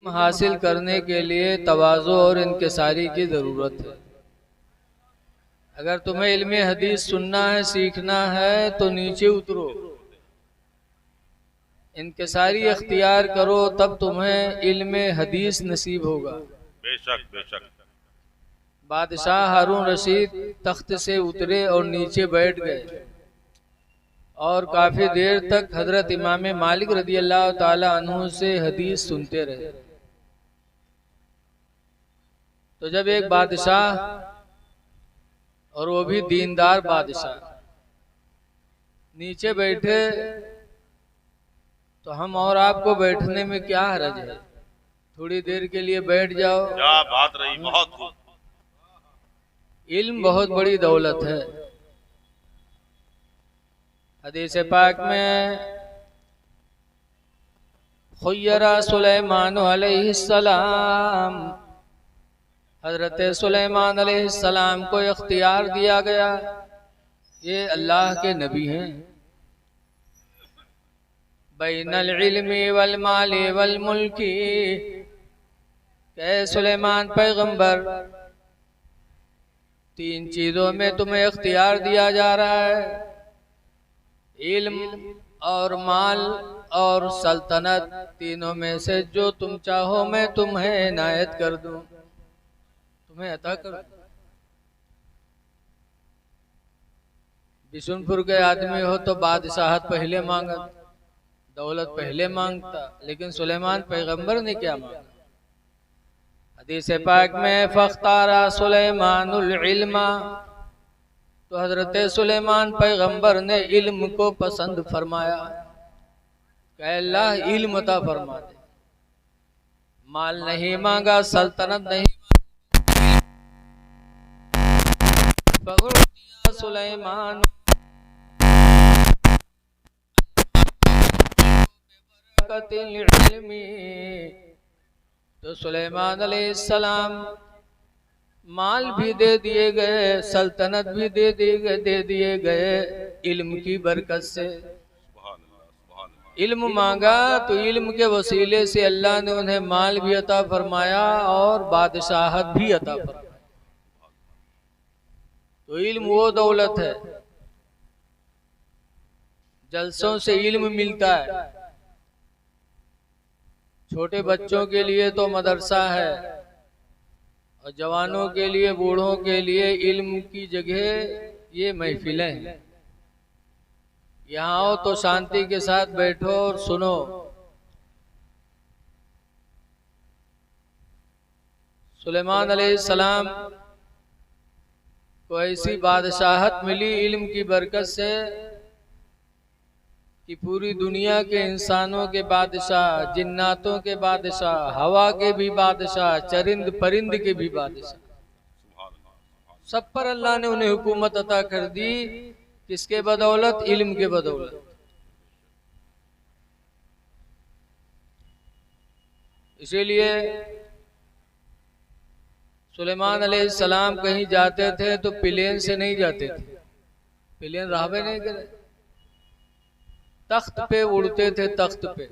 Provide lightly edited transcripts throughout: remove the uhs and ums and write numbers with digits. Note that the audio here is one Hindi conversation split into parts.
हासिल करने के लिए तवाज़ु और इनकिसारी की ज़रूरत है। अगर तुम्हें इल्म हदीस सुनना है, सीखना है, तो नीचे उतरो, इनकिसारी अख्तियार करो, तब तुम्हें इल्म हदीस नसीब होगा। बेशक बेशक। बादशाह हारून रशीद तख्त से उतरे और नीचे बैठ गए और काफ़ी देर तक हजरत इमाम मालिक रज़ी अल्लाह ताला अन्हु से हदीस सुनते रहे। तो जब एक बादशाह, और वो भी दीनदार बादशाह, नीचे बैठे, तो हम और आपको बैठने में क्या हर्ज है, थोड़ी देर के लिए बैठ जाओ। क्या बात रही, बहुत खूब। इल्म बहुत बड़ी दौलत है। हदीस पाक में खुय्यरा सुलेमान अलैहिस्सलाम, हजरत सुलेमान अलैहिस्सलाम को इख्तियार दिया गया, ये अल्लाह के नबी हैं, बैनल इल्मी वल माली वल मुल्की, कहे सुलेमान पैगंबर, तीन चीजों में तुम्हें इख्तियार दिया जा रहा है, इल्म और माल और सल्तनत, तीनों में से जो तुम चाहो मैं तुम्हें इनायत कर दूं, तुम्हें अता कर दूं। बिशुनपुर के आदमी हो तो बादशाहत पहले मांगा, दौलत पहले मांगता, लेकिन सुलेमान पैगंबर ने क्या मांगा? हदीस पाक में फख्तारा सुलेमानुल इल्मा, तो हजरत सुलेमान पैगंबर ने इल्म को पसंद फरमाया, कहे अल्लाह इल्म अता फरमा दे। माल नहीं मांगा, सल्तनत नहीं मांगा, सुलेमान तो सुलेमान अलैहिस्सलाम माल भी दे दिए गए, सल्तनत भी दे दिए गए इल्म की बरकत से। इल्म मांगा तो इल्म के वसीले से अल्लाह ने उन्हें माल भी अता फरमाया और बादशाहत भी अता फरमाया। तो इल्म वो दौलत है, जलसों से इल्म मिलता है। छोटे बच्चों के लिए तो मदरसा है, और जवानों के लिए, बूढ़ों के लिए इल्म की जगह ये महफिलें हैं। यहाँ आओ तो शांति के साथ बैठो और सुनो। सुलेमान अलैहिस्सलाम को ऐसी बादशाहत मिली इल्म की बरकत से कि पूरी दुनिया के इंसानों के बादशाह, जिन्नातों के बादशाह, हवा के भी बादशाह, चरिंद परिंद के भी बादशाह, सब पर अल्लाह ने उन्हें हुकूमत अता कर दी। किसके बदौलत? इल्म के बदौलत। इसीलिए सुलेमान अलैहिस्सलाम कहीं जाते थे तो प्लेन से नहीं जाते थे, प्लेन राहबे नहीं करे, तख्त पे उड़ते थे, तख्त पे,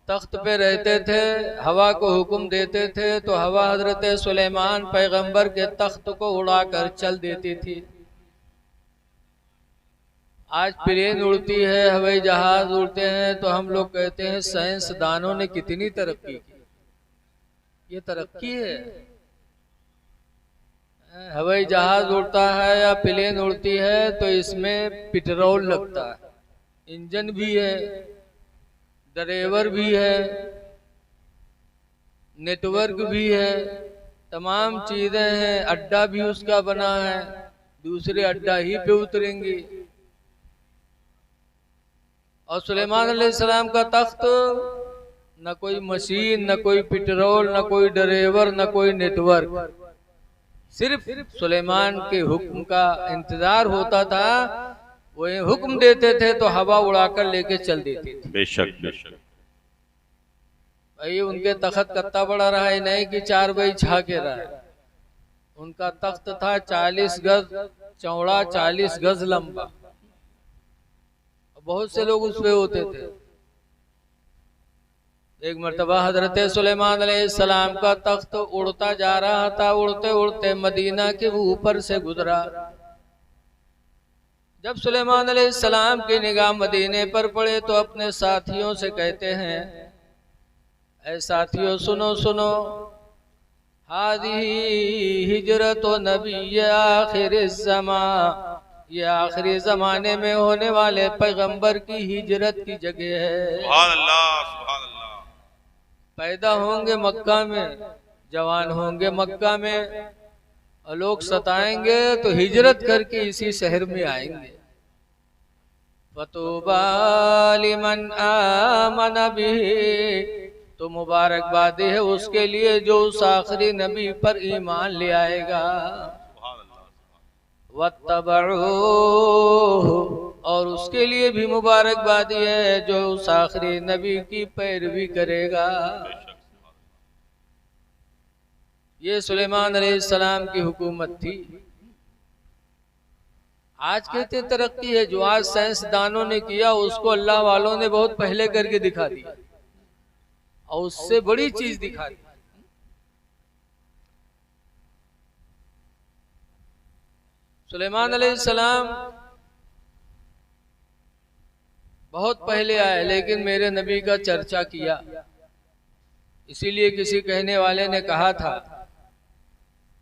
तख्त पे रहते थे, हवा को हुक्म देते थे तो हवा हजरत सुलेमान पैगंबर के तख्त को उड़ाकर चल देती थी। आज प्लेन उड़ती है, हवाई जहाज उड़ते हैं, तो हम लोग कहते हैं साइंसदानों ने कितनी तरक्की की। ये तरक्की है? हवाई जहाज उड़ता है या प्लेन उड़ती है तो इसमें पेट्रोल लगता है, इंजन भी है, ड्राइवर भी है, नेटवर्क भी है, तमाम चीजें हैं, अड्डा भी उसका बना है, दूसरे अड्डा ही पे उतरेंगे। और सुलेमान अलैहिस्सलाम का तख्त, न कोई मशीन, न कोई पेट्रोल, न कोई ड्राइवर, न कोई नेटवर्क, सिर्फ सुलेमान के हुक्म का इंतजार होता था। वो हुक्म देते थे तो हवा उड़ाकर लेके चल देती थी। बेशक बेशक। भाई उनके तख्त कत्ता बड़ा रहा है नहीं कि 4 बाई 6 के रहा है। उनका तख्त था 40 गज चौड़ा, 40 गज लंबा, बहुत से लोग उस पे होते थे। एक मर्तबा हजरत सुलेमान अलैहिस्सलाम का तख्त उड़ता जा रहा था, उड़ते उड़ते मदीना के ऊपर से गुजरा। जब सुलेमान अलैहिस्सलाम की निगाह मदीने पर पड़े तो अपने साथियों से कहते हैं, ऐ साथियों सुनो सुनो, हादिही हिजरत नबी आखिर ज़मा, ये आखिरी जमाने में होने वाले पैगंबर की हिजरत की जगह है। सुभान अल्लाह, सुभान अल्लाह। पैदा होंगे मक्का में, जवान होंगे मक्का में, और लोग सताएंगे तो हिजरत करके इसी शहर में आएंगे। फतूबा लिमन आमन बिही, तो मुबारकबादी है उसके लिए जो उस आखिरी नबी पर ईमान ले आएगा। वत्तबऊहु, और उसके लिए भी मुबारकबादी है जो उस आखिरी नबी की पैरवी करेगा। ये सुलेमान अलैहिस्सलाम की हुकूमत थी। आज कहते तरक्की है, जो आज साइंसदानों ने किया उसको अल्लाह वालों ने बहुत पहले करके दिखा दिया, और उससे बड़ी चीज दिखा दी। सुलेमान अलैहिस्सलाम बहुत पहले आए, लेकिन मेरे नबी का चर्चा किया। इसीलिए किसी कहने वाले ने कहा था,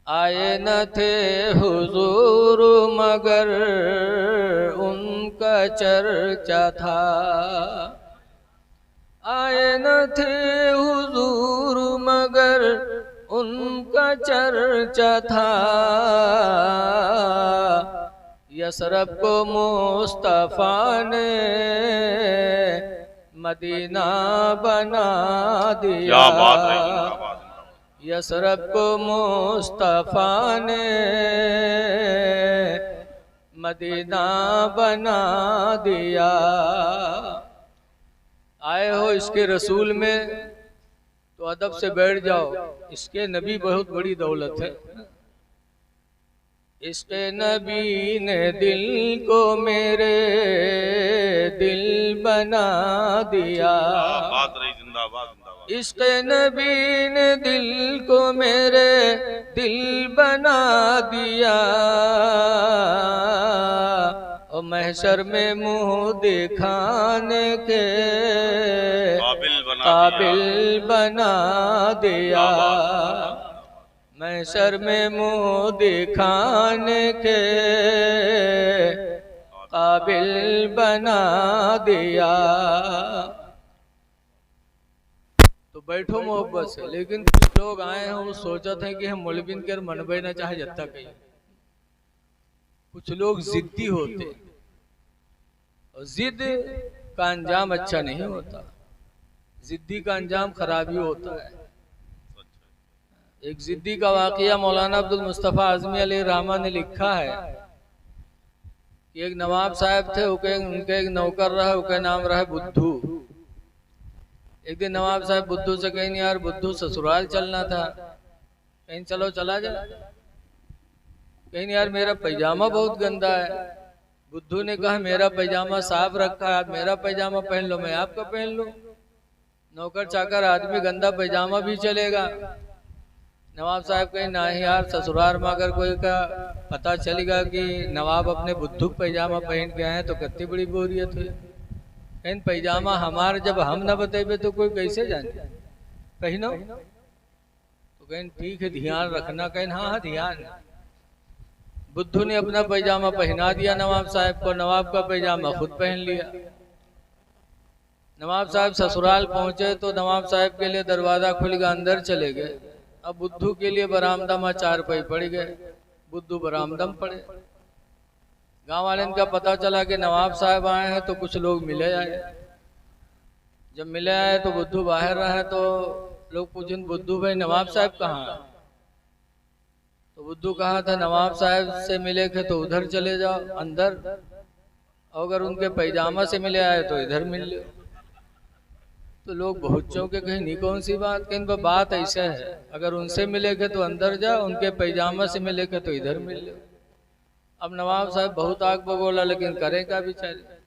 आए न थे हुजूर मगर उनका चर्चा था। आए न थे हुजूर मगर उनका चर्चा था। यसरब को मुस्तफा ने मदीना बना दिया। क्या बात है, क्या बात है। यसरब को मुस्तफा ने मदीना बना दिया। आए हो इसके रसूल में तो अदब से बैठ जाओ, इसके नबी बहुत बड़ी दौलत है। इसके नबी ने दिल को मेरे दिल बना दिया। बात रही, जिंदाबाद जिंदाबाद। इसके नबी ने दिल को मेरे दिल बना दिया। और महशर में मुंह दिखाने के काबिल बना दिया। महशर में मुंह दिखाने के काबिल बना दिया। तो बैठो मोहब्बत से, लेकिन कुछ लोग आए हैं वो सोचते हैं कि हम मौलवीन कर मनबे न चाहे जत्ता कहीं। कुछ लोग जिद्दी होते, और जिद का अंजाम अच्छा नहीं होता। जिद्दी का अंजाम खराबी होता है। एक जिद्दी का वाकया मौलाना अब्दुल मुस्तफ़ा आज़मी अलैहि रहमा ने लिखा है कि एक नवाब साहब थे, उनके एक नौकर रहा, उसका नाम रहा बुद्धू। एक दिन नवाब साहब बुद्धू से कहीं, यार बुद्धू ससुराल चलना था, कहीं चलो चला जाए। कहीं यार मेरा पैजामा बहुत गंदा है। बुद्धू ने कहा मेरा पैजामा साफ रखा है, आप मेरा पैजामा पहन लो, मैं आपका पहन लूं। नौकर चाकर आदमी गंदा पैजामा भी चलेगा। नवाब साहब कहीं ना ही यार, ससुराल में अगर कोई का पता चलेगा कि नवाब अपने बुद्धू पैजामा पहन के आए तो कितनी बड़ी बोरियत हुई। कहीं पैजामा हमार जब हम न बतेबे तो कोई कैसे जाने, पहनो। तो कहीं ठीक है ध्यान रखना, कहीं हाँ ध्यान। बुद्धू ने अपना पैजामा पहना दिया नवाब साहब को, नवाब का पैजामा खुद पहन लिया। नवाब साहब ससुराल पहुंचे तो नवाब साहब के लिए दरवाजा खुल गया, अंदर चले गए। अब बुद्धू के लिए बरामदा में 4 पाई पड़ गए। बुद्धू बरामदा में पड़े। गांव वाले का पता चला कि नवाब साहब आए हैं तो कुछ लोग मिले आए। जब मिले आए तो बुद्धू बाहर रहे, तो लोग पूछे बुद्धू भाई नवाब साहब कहाँ है? तो बुद्धू कहा था नवाब साहब से मिले थे तो उधर चले जाओ अंदर, अगर उनके पैजामा से मिले आए तो इधर मिल लो। तो लोग बहुत चौंके, कहीं नहीं कौन सी बात, कहीं बात ऐसा है अगर उनसे मिलेगे तो अंदर जाओ, उनके पैजामा से मिलेगे तो इधर मिल लो। अब नवाब साहब बहुत आग बगोला, लेकिन करें क्या बेचारे।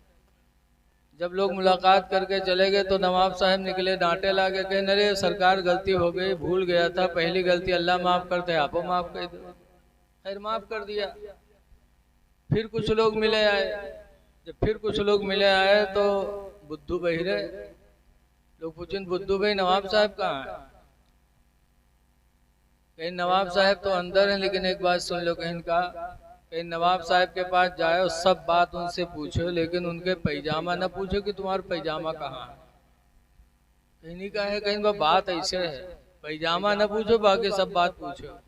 जब लोग मुलाकात करके चले गए तो नवाब साहब निकले, डांटे लागे, कहे अरे सरकार गलती हो गई, भूल गया था, पहली गलती अल्लाह माफ करते, आपो माफ कर दो। खैर माफ कर दिया। फिर कुछ लोग मिले आए। जब फिर कुछ लोग मिले आए तो बुद्धू बहिरे, लोग पूछे बुद्धू भाई नवाब साहब कहाँ है? कहीं नवाब साहब तो अंदर है, लेकिन एक बात सुन लो, कहीं का कहीं नवाब साहब के पास जाओ, सब बात उनसे पूछो, लेकिन उनके पैजामा न पूछो कि तुम्हारा पैजामा कहाँ है। कहीं नहीं कहा है, कहीं बात ऐसे है, पैजामा न पूछो, बाकी सब बात पूछो।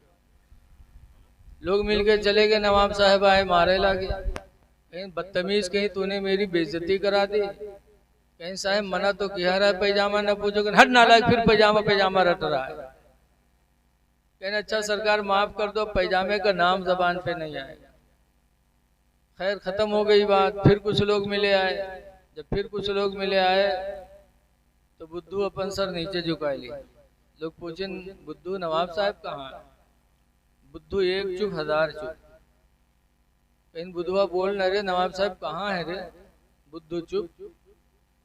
लोग मिलके चले गए, नवाब साहब आए, मारे लगे, कहीं बदतमीज, कहीं तूने मेरी बेइज्जती करा दी, कहीं साहब मना तो किया रहा है पैजामा न पूछो, हट नालायक, फिर पैजामा पैजामा रट रहा है। कहने अच्छा सरकार माफ कर दो, पैजामे का नाम जबान पे नहीं आएगा। खैर खत्म हो गई बात। फिर कुछ लोग मिले आए। जब फिर कुछ लोग मिले आए तो बुद्धू अपन सर नीचे झुकाए लिए। लोग पूछे बुद्धू नवाब साहब कहाँ है? बुद्धू एक चुप हजार चुप। कहीं बुद्धुआ बोल न रे नवाब साहब कहाँ है रे? बुद्धू चुप।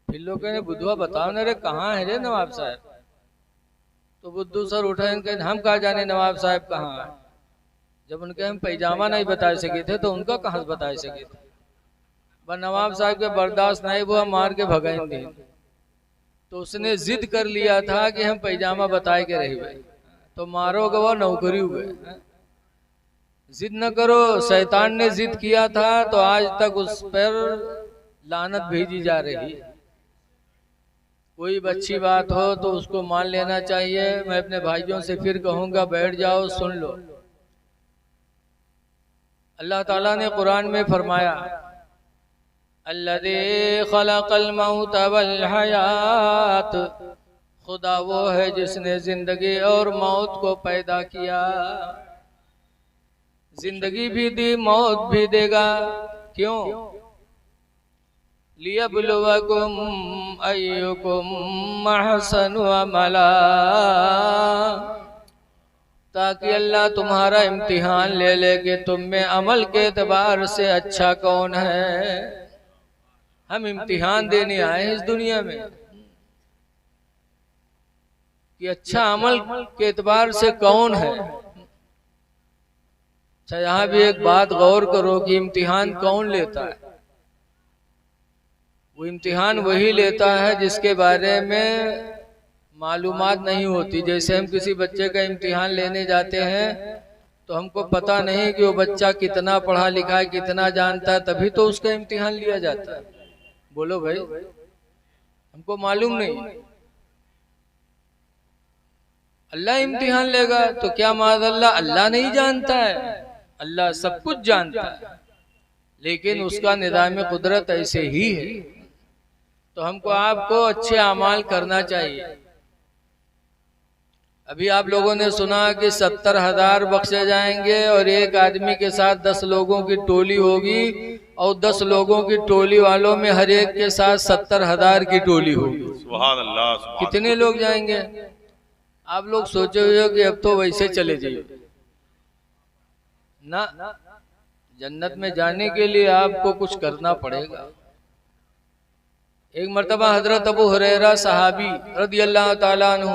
फिर लोग कहने बुद्धुआ बताओ न रे कहाँ है रे नवाब साहब? तो बुद्धू सर उठे, हम कहा जाने नवाब साहब कहाँ है। जब उनके हम पैजामा नहीं बता सके थे तो उनका कहाँ बता सके थे। पर नवाब साहब के बर्दाश्त नहीं हुआ, मार के भगाएंगे। तो उसने जिद कर लिया था कि हम पैजामा बताए के रहे, तो मारो गवा नौकरी हुए। जिद न करो, शैतान ने जिद किया था तो आज तक उस पर लानत भेजी जा रही है। कोई अच्छी बात हो तो उसको मान लेना चाहिए। मैं अपने भाइयों से फिर कहूंगा, बैठ जाओ सुन लो। अल्लाह ताला ने कुरान में फरमाया, अल्लज़ी खलक़ल मौत वल हयात, खुदा वो है जिसने जिंदगी और मौत को पैदा किया। जिंदगी भी दी, मौत भी देगा। क्यों? लियब्लुवकुम अय्युकुम अहसनु अमला, ताकि अल्लाह तुम्हारा इम्तिहान ले ले कि तुम में अमल के एतबार से अच्छा कौन है। हम इम्तिहान देने आए हैं इस दुनिया में कि अच्छा अमल के एतबार से कौन है। अच्छा यहाँ भी एक बात गौर करो कि इम्तिहान कौन लेता है? वो इम्तिहान वही लेता है जिसके बारे में मालूमात नहीं होती। जैसे हम किसी बच्चे का इम्तिहान लेने जाते हैं तो हमको पता नहीं कि वो बच्चा कितना पढ़ा लिखा है, कितना जानता है, तभी तो उसका इम्तिहान लिया जाता है। बोलो भाई, हमको मालूम नहीं। अल्लाह इम्तिहान लेगा तो क्या माज़अल्लाह अल्लाह नहीं जानता है? अल्लाह सब कुछ जानता है, लेकिन उसका निज़ाम कुदरत ऐसे ही है। तो हमको आपको अच्छे अमाल करना चाहिए। अभी आप लोगों ने सुना कि 70,000 बख्शे जाएंगे और एक आदमी के साथ 10 लोगों की टोली होगी और 10 लोगों की टोली वालों में हर एक के साथ 70,000 की टोली होगी। सुभान अल्लाह, सुभान कितने लोग जाएंगे? आप लोग सोचे हुए हो कि अब तो वैसे चले जाइए ना। जन्नत में जाने के लिए आपको कुछ करना पड़ेगा। एक मर्तबा हजरत अबू हुरैरा सहाबी रदियल्लाहु ताला अन्हु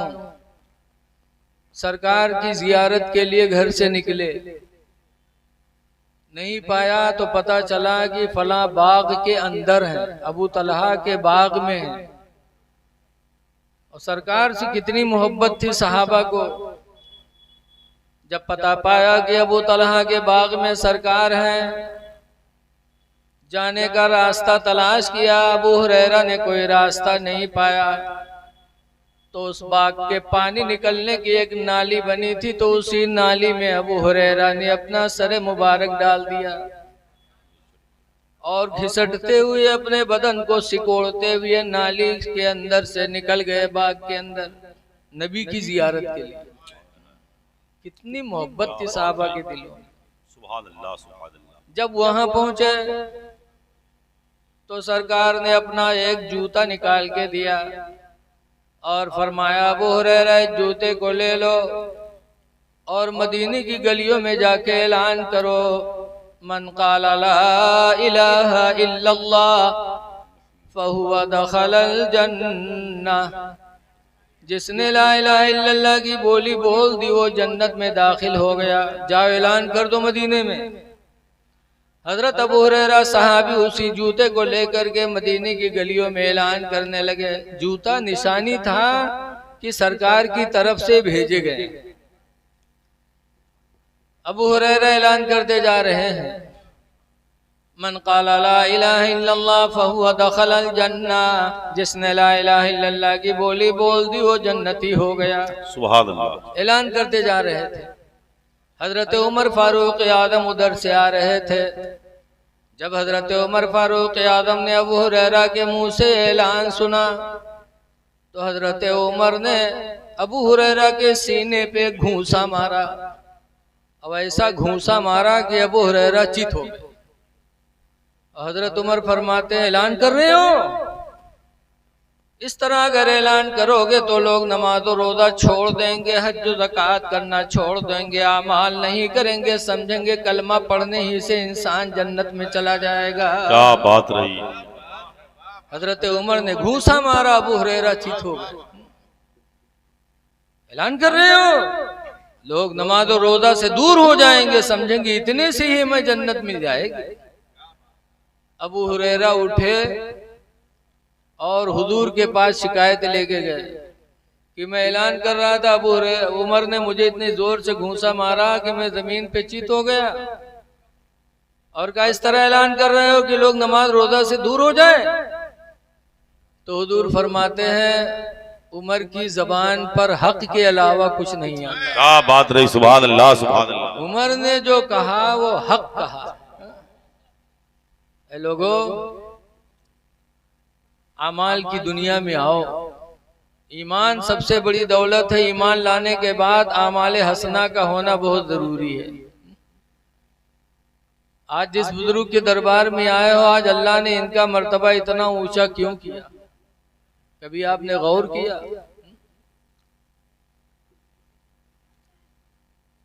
सरकार की जियारत के लिए घर से निकले, नहीं पाया तो पता चला कि फला बाग के अंदर है, अबू तलहा के बाग में है। और सरकार से कितनी मोहब्बत थी सहाबा को। जब पता पाया कि अबू तलहा के बाग में सरकार है, जाने का रास्ता तलाश किया। अबू हुरैरा ने कोई रास्ता नहीं पाया तो उस बाग के पानी निकलने की एक नाली बनी थी, तो उसी नाली में अबू हुरैरा ने अपना सर मुबारक डाल दिया और घिसटते हुए अपने बदन को सिकोड़ते हुए नाली के अंदर से निकल गए बाग के अंदर नबी की जियारत के लिए। कितनी मोहब्बत थी साहबा के दिलों में। सुभान अल्लाह, सुभान अल्लाह। जब वहां पहुंचे तो सरकार ने अपना एक जूता निकाल के दिया और फरमाया अबू हुरैरा जूते को ले लो और मदीने की गलियों में जाके ऐलान करो, मन क़ाला ला इलाहा इल्लल्लाह फहुवा दखलल जन्नह, जिसने ला इलाहा इल्लल्लाह की बोली बोल दी वो जन्नत में दाखिल हो गया। जाओ ऐलान कर दो मदीने में। हजरत अबू हुरैरा सहाबी उसी जूते को लेकर के मदीने की गलियों में ऐलान करने लगे। जूता निशानी था कि सरकार की तरफ से भेजे गए। अबू हुरैरा ऐलान करते जा रहे हैं, मन क़ाला ला इलाहा इल्लल्लाह फहुवा दखलल जन्नह, जिसने ला इलाहा इल्लल्लाह की बोली बोल दी वो जन्नती हो गया। सुभान अल्लाह। ऐलान करते जा रहे थे। हजरत उमर फारूक आदम उधर से आ रहे थे। जब हजरत उमर फारूक आदम ने अबू हुरैरा के मुंह से ऐलान सुना तो हजरत उमर ने अबू हुरैरा के सीने पे घूंसा मारा। अब ऐसा घूंसा मारा कि अबू हुरैरा चित हो गए। हजरत उमर फरमाते हैं, ऐलान कर रहे हो? इस तरह अगर ऐलान करोगे तो लोग नमाज और रोजा छोड़ देंगे, हज ज़कात करना छोड़ देंगे, आमाल नहीं करेंगे, समझेंगे कलमा पढ़ने ही से इंसान जन्नत में चला जाएगा। क्या बात रही। हजरत उमर ने घूंसा मारा, अबू हुरैरा चित हो गए। ऐलान कर रहे हो? लोग नमाज और रोजा से दूर हो जाएंगे, समझेंगे इतने से ही हमें जन्नत मिल जाएगी। अबू हुरैरा उठे और हुजूर के पास शिकायत लेके गए कि मैं ऐलान कर रहा था, अबू उमर ने मुझे इतने जोर से घूंसा मारा कि मैं जमीन पे चित हो गया, और क्या इस तरह ऐलान कर रहे हो कि लोग नमाज रोजा से दूर हो जाए? तो हुजूर फरमाते हैं, उमर की जबान पर हक के अलावा कुछ नहीं आता। क्या बात रही। सुभान अल्लाह, सुभान अल्लाह। उमर ने जो कहा वो हक कहा। लोगों, अमाल की दुनिया में आओ। ईमान सबसे बड़ी दौलत है। ईमान लाने के बाद आमाल हसना का होना बहुत जरूरी है। आज जिस बुजुर्ग के दरबार में आए हो, आज अल्लाह ने इनका मर्तबा इतना ऊंचा क्यों किया? कभी आपने गौर किया?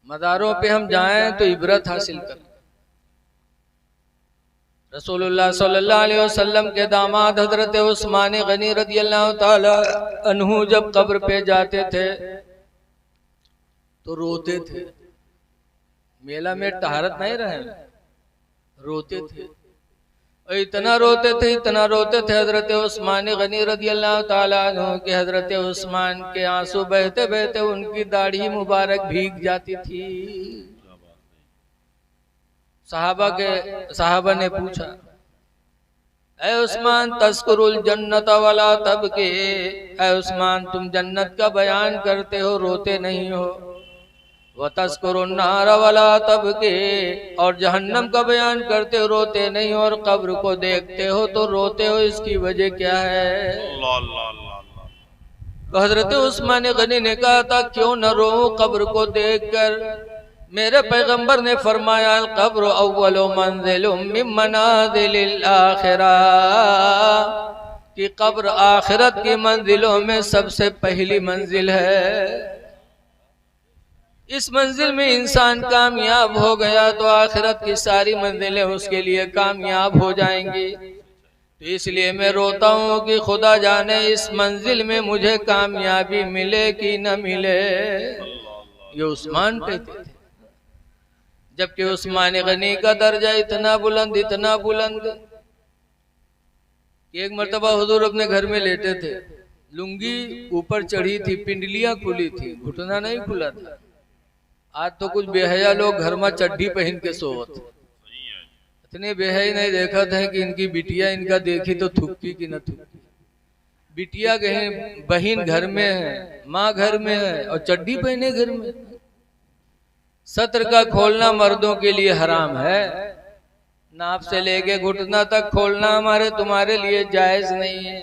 मज़ारों पे हम जाएं तो इबरत हासिल करें। रसूलुल्लाह सल्लल्लाहु अलैहि वसल्लम के दामाद हजरत उस्मान गनी रदियल्लाहु ताला अन्हु जब कब्र पे जाते थे तो रोते थे। मेला में टहरत नहीं रहे, रोते थे। और इतना रोते थे, इतना रोते थे हजरत उस्मान गनी रदियल्लाहु ताला अन्हु के हजरत उस्मान के आंसू बहते बहते उनकी दाढ़ी मुबारक भीग जाती थी। साहबा ने पूछा, ऐ उस्मान तस्कुरुल जन्नत वाला तब के, ऐ उस्मान तुम जन्नत का बयान करते हो, रोते नहीं हो। व तस्कुरुन नार वाला तब के, और जहन्नम का बयान करते हो, रोते नहीं हो। और कब्र को देखते हो तो रोते हो, इसकी वजह क्या है? तो हजरत उस्मान गनी ने कहा था, क्यों न रो कब्र को देखकर? मेरे पैगंबर ने फरमाया, कब्र अव्वलु मंजिलुम मिन मनाजिलिल आखिरा, कि कब्र आखिरत की मंजिलों में सबसे पहली मंजिल है। इस मंजिल में इंसान कामयाब हो गया तो आखिरत की सारी मंजिलें उसके लिए कामयाब हो जाएंगी। तो इसलिए मैं रोता हूँ कि खुदा जाने इस मंजिल में मुझे कामयाबी मिले कि न मिले। ये उस्मान कहते थे। जबकि उस्मान गनी का दर्जा इतना बुलंद, इतना बुलंद। एक मर्तबा हुजूर अपने घर में लेटे थे, लुंगी ऊपर चढ़ी थी, पिंडलियां खुली थी, घुटना नहीं खुला था। आज तो कुछ बेहया लोग घर में चड्ढी पहन के सोवत। इतने बेहया नहीं देखा था कि इनकी बिटिया इनका देखी तो थुक्की कि न थुक्की। बिटिया कहीं बहन घर में है, माँ घर में है, और चड्ढी पहने घर में। सत्र का खोलना मर्दों के लिए हराम है, नाप से लेके घुटना तक खोलना हमारे तुम्हारे लिए जायज नहीं है,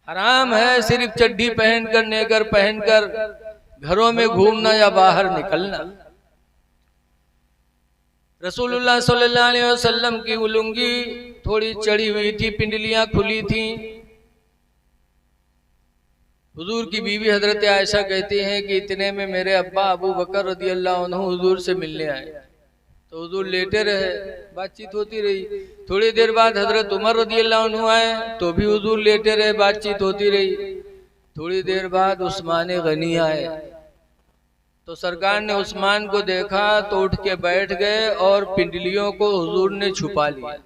हराम है। सिर्फ चड्ढी पहनकर नेकर पहनकर घरों में घूमना या बाहर निकलना। रसूलुल्लाह सल्लल्लाहु अलैहि वसल्लम की लुंगी थोड़ी चढ़ी हुई थी, पिंडलियां खुली थी। हुजूर की बीवी हजरत आयशा कहती हैं कि इतने में मेरे अब्बा अबू बकर रदियल्लाहु अन्हु हुजूर से मिलने आए। तो हुजूर लेटे रहे, बातचीत होती रही। थोड़ी देर बाद हजरत उमर रदियल्लाहु अन्हु आए तो भी हुजूर लेटे रहे, बातचीत होती रही। थोड़ी देर बाद उस्मान गनी आए तो सरकार ने उस्मान को देखा तो उठ के बैठ गए और पिंडलियों को हुजूर ने छुपा लिया।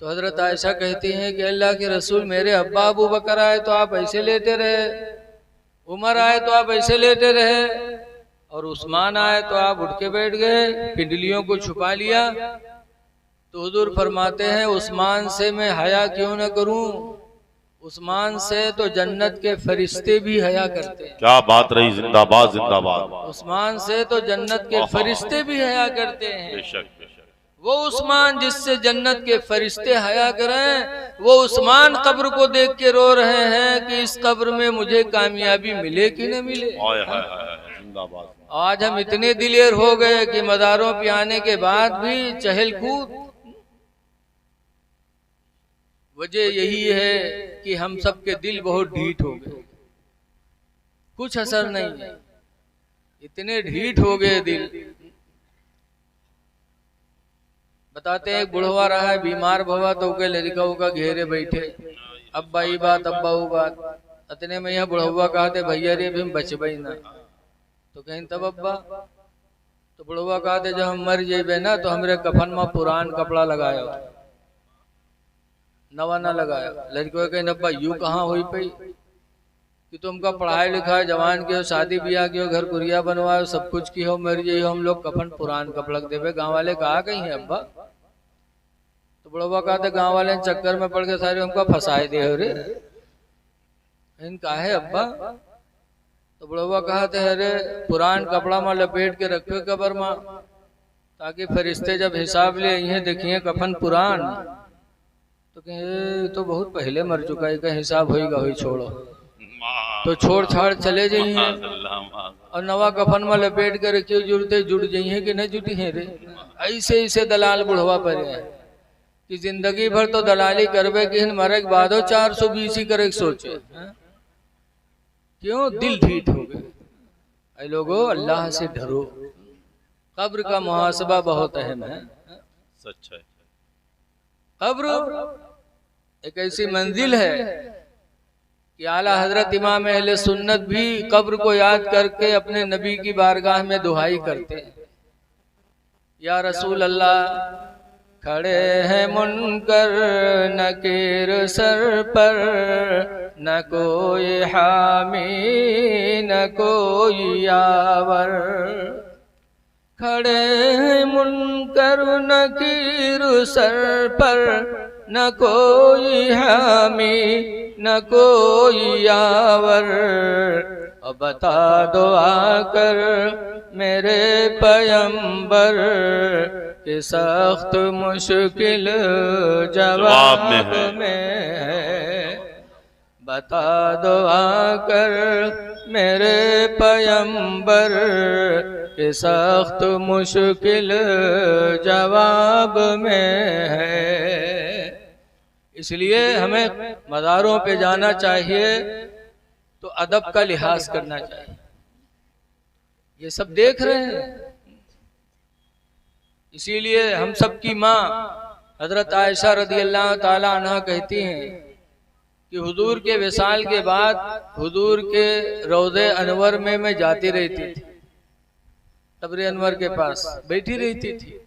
तो हजरत आयशा कहती हैं कि अल्लाह के रसूल, मेरे अब्बा अबू बकर आए तो आप ऐसे लेटे रहे, उमर आए तो आप ऐसे लेटे रहे, और उस्मान आए तो आप उठ के बैठ गए, पिंडलियों को छुपा लिया। तो हुजूर फरमाते हैं, उस्मान से मैं हया क्यों न करूं? उस्मान से तो जन्नत के फरिश्ते भी हया करते हैं। क्या बात रही, जिंदाबाद जिंदाबाद। उस्मान से तो जन्नत के फरिश्ते भी हया करते हैं। बेशक बेशक। वो उस्मान जिससे जन्नत के फरिश्ते हया करें, वो उस्मान कब्र को देख के रो रहे हैं कि इस कब्र में मुझे कामयाबी मिले कि न मिले। जिंदाबाद। आज हम इतने दिलेर हो गए कि मज़ारों पे आने के बाद भी चहल कूद। वजह यही है कि हम सबके दिल बहुत ढीठ हो गए, कुछ असर नहीं है, इतने ढीठ हो गए दिल। बताते हैं एक बुढ़वा रहा है, बीमार भवा तो के लड़का का घेरे बैठे, अब्बा ई बात अब्बा वो बात। अतने में यह बुढ़वा कहते, भैया रे भी हम बचबई ना। तो कहीं तब अब्बा, तो बुढ़वा कहते, जब हम मर जेबे ना तो हमरे कफन में पुरान कपड़ा लगाया, नवा ना लगाया। लड़के कहीं अब्बा यूं कहाँ हुई पई कि तुमका पढ़ाई लिखाई जवान के हो, शादी ब्याह के हो, घर कुरिया बनवाओ, सब कुछ की हो, मर जाइए, हम लोग कफन पुरान कपड़ा देवे। गाँव वाले कहा कहीं है अब्बा? तो बुढ़वा कहते, गाँव वाले चक्कर में पड़ के सारे हमका फंसाए दे रे। इनका है अब्बा? तो बुढ़वा कहते है, अरे पुरान कपड़ा में लपेट के रखे कब्र में, ताकि फरिश्ते जब हिसाब ले ये देखिए कफन पुरान। तो कहे तो बहुत पहले मर चुका है, का हिसाब होगा हुई, छोड़ो। तो छोड़ छाड़ चले जाइए और नवा कफन में लपेट कर रखिए, जुड़ते जुड़ जाइए कि नहीं जुटी है रे। ऐसे ऐसे दलाल बुढ़वा पर है कि जिंदगी भर तो दलाली करवे कि मरे के बाद 420 करे सोचे। क्यों? दिल ढीठ हो गए। ऐ लोगों, अल्लाह से डरो, कब्र का मुहासबा बहुत अहम है। सच है। कब्र एक ऐसी मंजिल है कि आला हजरत इमाम अहले सुन्नत भी कब्र को याद करके अपने नबी की बारगाह में दुहाई करते हैं, या रसूल अल्लाह, खड़े हैं मुनकर नकीर सर पर, न कोई हामी न कोई यावर। खड़े हैं मुनकर नकीर सर पर, न कोई हामी न कोई यावर। अब बता दो आकर मेरे पैगंबर कि सख्त मुश्किल जवाब में है। बता दो आकर मेरे पैगंबर कि सख्त मुश्किल जवाब में है। इसलिए हमें मज़ारों पे जाना चाहिए तो अदब का लिहाज करना चाहिए। ये सब देख रहे हैं, इसीलिए हम सब की माँ हजरत आयशा रदियल्लाहु ताला अन्हा कहती हैं कि हुजूर के विसाल के बाद हुजूर के रोज़े अनवर में मैं जाती रहती थी, कब्र अनवर के पास बैठी रहती थी।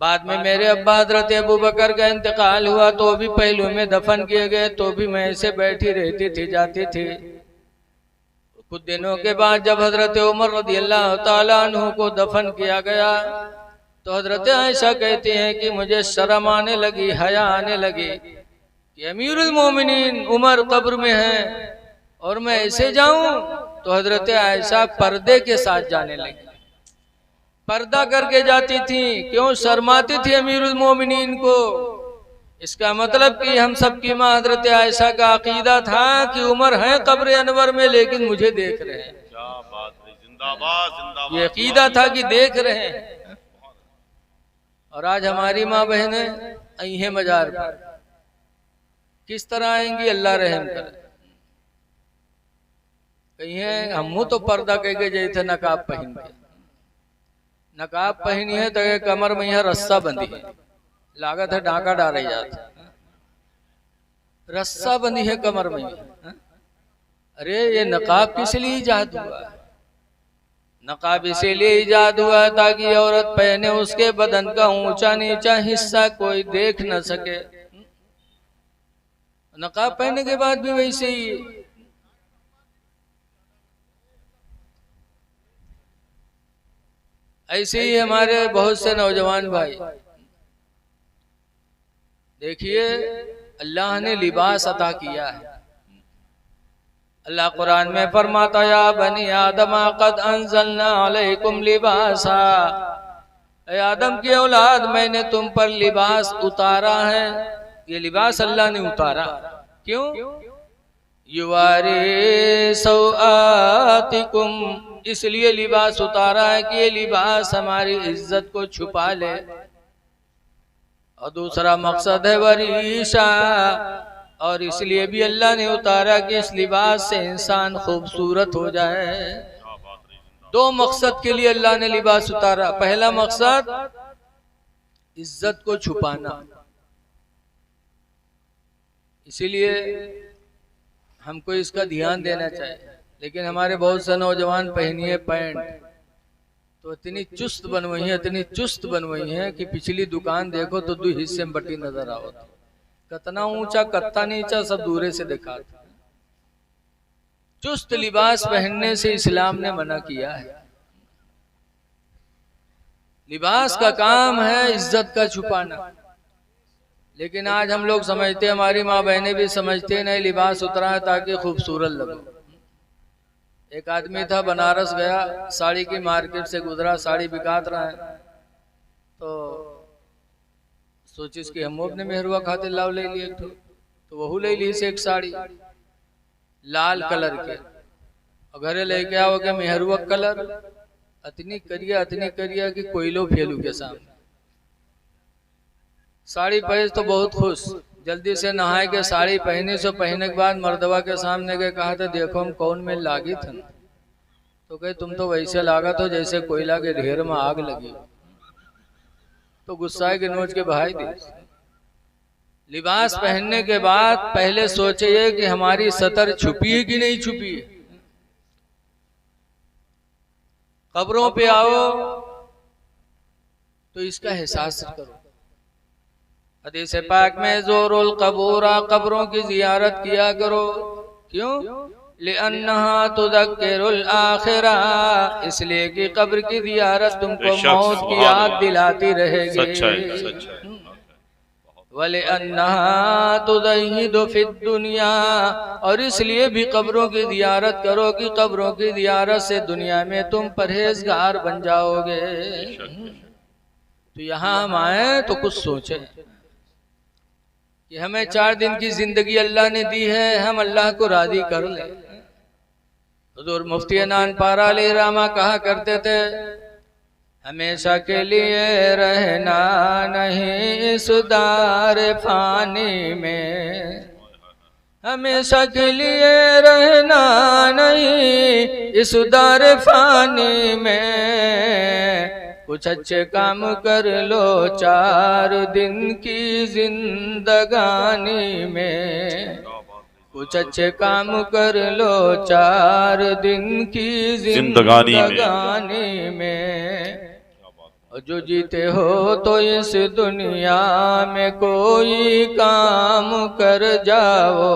बाद में मेरे अब्बा हजरत अबू बकर का इंतकाल हुआ तो भी पहलू में दफन किए गए, तो भी मैं ऐसे बैठी रहती थी, जाती थी। कुछ दिनों के बाद जब हजरत उमर रदियल्लाहु ताला अन्हु को दफन किया गया तो हजरत आयशा कहती हैं कि मुझे शर्म आने लगी, हया आने लगी कि अमीरुल मोमिनीन उमर कब्र में है और मैं ऐसे जाऊं। तो हजरत आयशा पर्दे के साथ जाने लगी, पर्दा करके जाती थी। क्यों? शर्माती थी अमीरुल मोमिनीन को। इसका मतलब कि हम सब की माँ हजरत आयशा का अकीदा था कि उमर है कब्र अनवर में लेकिन मुझे देख रहे हैं। क्या बात है, जिंदाबाद जिंदाबाद। ये अकीदा था कि देख रहे हैं। और आज हमारी माँ बहनें आई हैं मजार पर, किस तरह आएंगी? अल्लाह रहम करे। कहीं हम तो पर्दा कह के जैसे नकाब पहन के, नकाब पहनी है तो कमर में यह रस्सा बंधी है, लागत है डाका डाले जाता, रस्सा बंधी है कमर में। अरे ये नकाब किस लिए इजाद हुआ? नकाब इसीलिए इजाद हुआ ताकि औरत पहने उसके बदन का ऊंचा नीचा हिस्सा कोई देख न सके। नकाब पहनने के बाद भी वैसे ही। ऐसे ही हमारे बहुत से नौजवान भाई, देखिए अल्लाह ने लिबास अता किया है। अल्लाह कुरान में फरमाता या बनी आदम कद अंज़लना अलैकुम लिबासा, ऐ आदम की औलाद मैंने तुम पर लिबास उतारा है। ये लिबास अल्लाह ने उतारा, क्यों? युवारी सौआतिकुम, इसलिए लिबास उतारा है कि ये लिबास हमारी इज्जत को छुपा ले। और दूसरा मकसद है वरीशा, और इसलिए भी अल्लाह ने उतारा कि इस लिबास से इंसान खूबसूरत हो जाए। दो मकसद के लिए अल्लाह ने लिबास उतारा। पहला मकसद इज्जत को छुपाना, इसीलिए हमको इसका ध्यान देना चाहिए। लेकिन हमारे बहुत से नौजवान पहनिए पैंट तो इतनी चुस्त बनवाई है, इतनी चुस्त बनवाई है कि पिछली दुकान देखो तो 2 हिस्से में बटी नजर आओ, कतना ऊंचा कत्ता नीचा सब दूरे से दिखाते। चुस्त लिबास पहनने से इस्लाम ने मना किया है। लिबास का काम है इज्जत का छुपाना। लेकिन आज हम लोग समझते, हमारी माँ बहनें भी समझते नहीं लिबास उतरा है ताकि खूबसूरत लगो। एक आदमी था बनारस गया, साड़ी की मार्केट से गुजरा, साड़ी बिकात रहा है तो सोचिस कि हम अपने मेहरुआ खाते लाव ले लिए, तो वहू ले ली से एक साड़ी लाल कलर के, और घरे लेके आओ के मेहरुआ कलर अतनी करिया कि कोयलो फेलू के सामने। साड़ी पहन तो बहुत खुश, जल्दी से नहाए के साड़ी पहने से पहने के बाद मर्दवा के सामने गए, कहा था देखो हम कौन में लागी था, तो कहे तुम तो वैसे लागा तो जैसे कोयला के ढेर में आग लगी। तो गुस्सा के नोच के बहाई दी। लिबास पहनने के बाद पहले सोचिए कि हमारी सतर छुपी है कि नहीं छुपी है। कब्रों पे आओ तो इसका एहसास करो। हदीस पाक में ज़ोरुल कबूरा, कब्रों की जियारत किया करो। क्यों? लिअन्नहा तुज़क्किरुल आखिरा, इसलिए कि कब्र की जियारत तुमको मौत की याद दिलाती रहेगी। वलिअन्नहा तुज़य्यिदु फिद दुनिया, और इसलिए भी कब्रों की जियारत करो कि कब्रों की जियारत से दुनिया में तुम परहेजगार बन जाओगे। तो यहाँ हम आए तो कुछ सोचे कि हमें 4 दिन की जिंदगी अल्लाह ने दी है, हम अल्लाह को राजी कर ले। हुजूर मुफ्ती अनान पारा अली रामा कहा करते थे, हमेशा के लिए रहना नहीं इस दार फानी में, हमेशा के लिए रहना नहीं इस दार फानी में, कुछ अच्छे काम कर लो 4 दिन की जिंदगानी में, कुछ अच्छे काम कर लो 4 दिन की जिंदगानी में। और जो जीते हो तो इस दुनिया में कोई काम कर जाओ,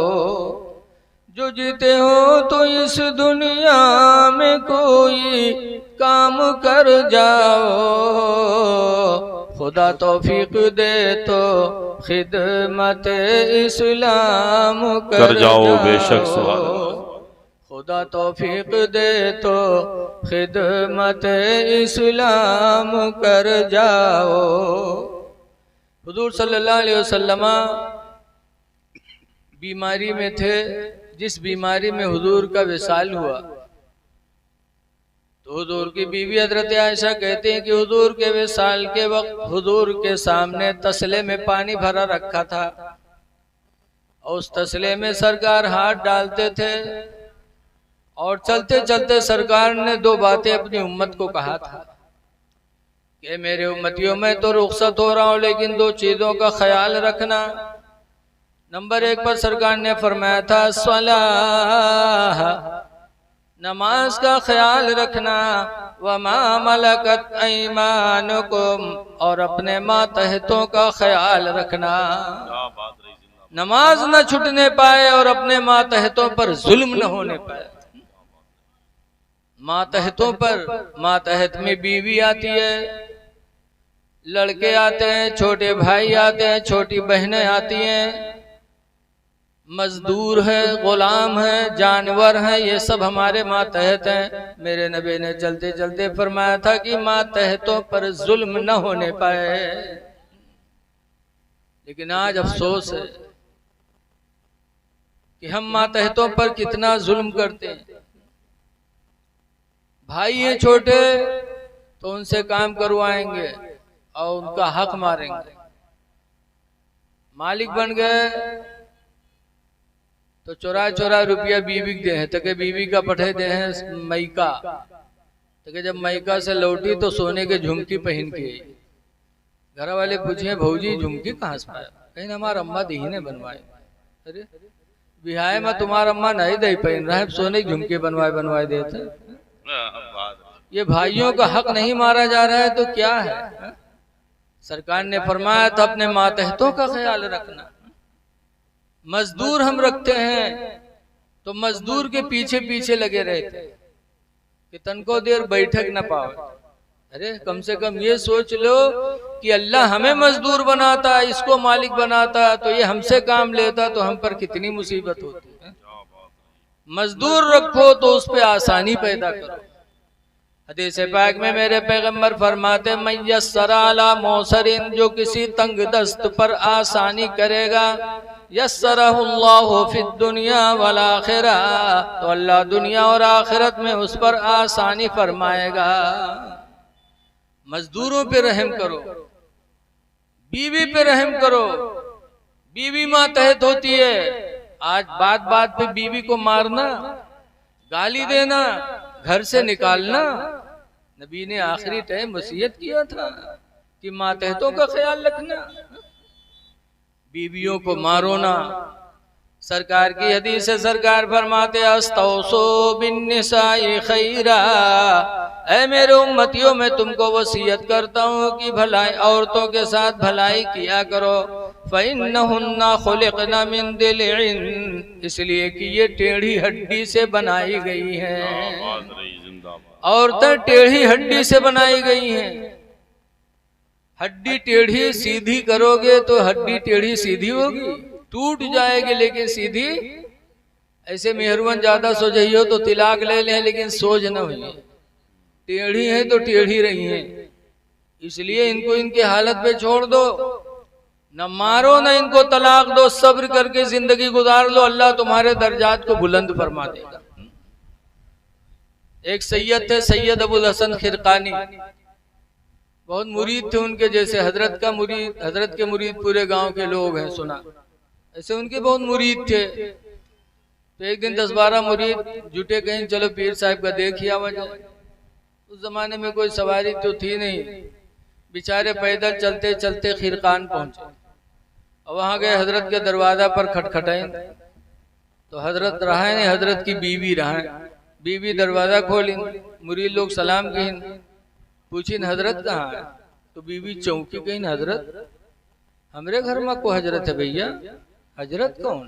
जो जीते हो तो इस दुनिया में कोई काम कर जाओ। खुदा तौफीक दे तो खिदमत इस्लाम कर जाओ, बेशक खुदा तौफीक दे तो खिदमत इस्लाम कर जाओ। हुजूर सल्लल्लाहु अलैहि वसल्लम बीमारी में थे, जिस बीमारी में हुजूर का विसाल हुआ तो हुजूर की बीवी हजरत आयशा कहते हैं कि हुजूर के विसाल के वक्त हुजूर के सामने तसले में पानी भरा रखा था और उस तसले में सरकार हाथ डालते थे और चलते चलते सरकार ने 2 बातें अपनी उम्मत को कहा था। कि मेरे उम्मतियों में तो रुखसत हो रहा हूं, लेकिन दो चीजों का ख्याल रखना। नंबर 1 पर सरकार ने फरमाया था सलाह, नमाज का ख्याल रखना, वमा मलकत ऐमानुकुम, और अपने मातहतों का ख्याल रखना। क्या बात रही जिंदाबाद। नमाज न छूटने पाए और अपने मातहतों पर जुल्म न होने पाए। मातहतों पर, मातहत में बीवी आती है, लड़के आते हैं, छोटे भाई आते हैं, छोटी बहनें आती हैं, मजदूर है, गुलाम है, जानवर हैं, ये सब हमारे मातहत हैं। मेरे नबी ने चलते चलते फरमाया था कि मातहतों पर जुल्म न होने पाए। लेकिन आज अफसोस है कि हम मातहतों पर कितना जुल्म करते हैं। भाई है छोटे तो उनसे काम करवाएंगे और उनका हक मारेंगे। मालिक बन गए तो चोरा चोरा रुपया बीवी दे हैं, तके बीवी का पठे दे हैं मैका, तके जब मैका से लौटी तो सोने के झुमकी पहन के आई। घर वाले पूछे भौजी झुमकी कहाँ से पाया? कहीं हमारा अम्मा दी ने बनवाए। अरे बिहाय में तुम्हारा अम्मा नहीं दही पहन रहा है, सोने की झुमके बनवाए देते। ये भाइयों का हक नहीं मारा जा रहा है तो क्या है? सरकार ने फरमाया था अपने मातहतों का ख्याल रखना। मजदूर हम रखते हैं तो मजदूर के पीछे पीछे लगे रहते कि तनको देर बैठक न पावे। अरे कम से कम ये सोच लो कि अल्लाह हमें मजदूर बनाता, इसको मालिक बनाता, तो ये हमसे काम लेता तो हम पर कितनी मुसीबत होती है। मजदूर रखो तो उस पे आसानी पैदा करो। हदीस पाक में मेरे पैगंबर फरमाते मयस्सरा अला मौसरिन, जो किसी तंग दस्त पर आसानी करेगा, यस्सरहुल्लाहु फिद दुनिया वल आखिरा, तो अल्लाह दुनिया और आखिरत में उस पर आसानी फरमाएगा। मजदूरों पे रहम करो, बीवी पे रहम करो। बीवी मातहत होती है। आज बात बात पे बीवी को मारना, गाली देना, घर से निकालना, नबी ने आखिरी टाइम वसीयत किया था कि मातहतों का ख्याल रखना, बीवियों को मारो ना। सरकार की हदीस से सरकार फरमाते अस्तौसो बिन्निसाई खैरा, ऐ मेरे उम्मतियों में तुमको वसीयत करता हूँ कि भलाई औरतों के साथ भलाई किया करो। फ़इन्नहुन्ना खुलिक़ना मिन दिलिन, इसलिए कि ये टेढ़ी हड्डी से बनाई गई हैं। औरतें टेढ़ी हड्डी से बनाई गई हैं। हड्डी टेढ़ी सीधी करोगे तो हड्डी टेढ़ी सीधी होगी, टूट जाएगी, लेकिन सीधी। ऐसे मेहरवन ज्यादा सोझियो तो तिलाक ले लें, लेकिन सोझ न हुई। टेढ़ी है तो टेढ़ी रही है, इसलिए इनको इनके हालत पे छोड़ दो, न मारो न इनको तलाक दो, सब्र करके जिंदगी गुजार लो, अल्लाह तुम्हारे दर्जात को बुलंद फरमा देगा। एक सैयद थे, सैयद अबुल हसन खिरकानी, बहुत मुरीद थे उनके, जैसे हजरत का मुरीद, हजरत के मुरीद पूरे गांव के लोग हैं सुना, ऐसे उनके बहुत मुरीद थे। तो एक दिन 10-12 मुरीद जुटे, कहीं चलो पीर साहब का देखिए वजह। उस जमाने में कोई सवारी तो थी नहीं, बेचारे पैदल चलते चलते खिरकान पहुंचे और वहां गए, हजरत के दरवाजा पर खटखटाए तो हजरत रहा नहीं, हजरत की बीवी रहा। बीवी दरवाजा खोली, मुरीद लोग सलाम कहीन, पूछी हजरत कहाँ है? तो बीवी चौंकी, कहीं हजरत हमरे घर में को हजरत है भैया? हजरत कौन?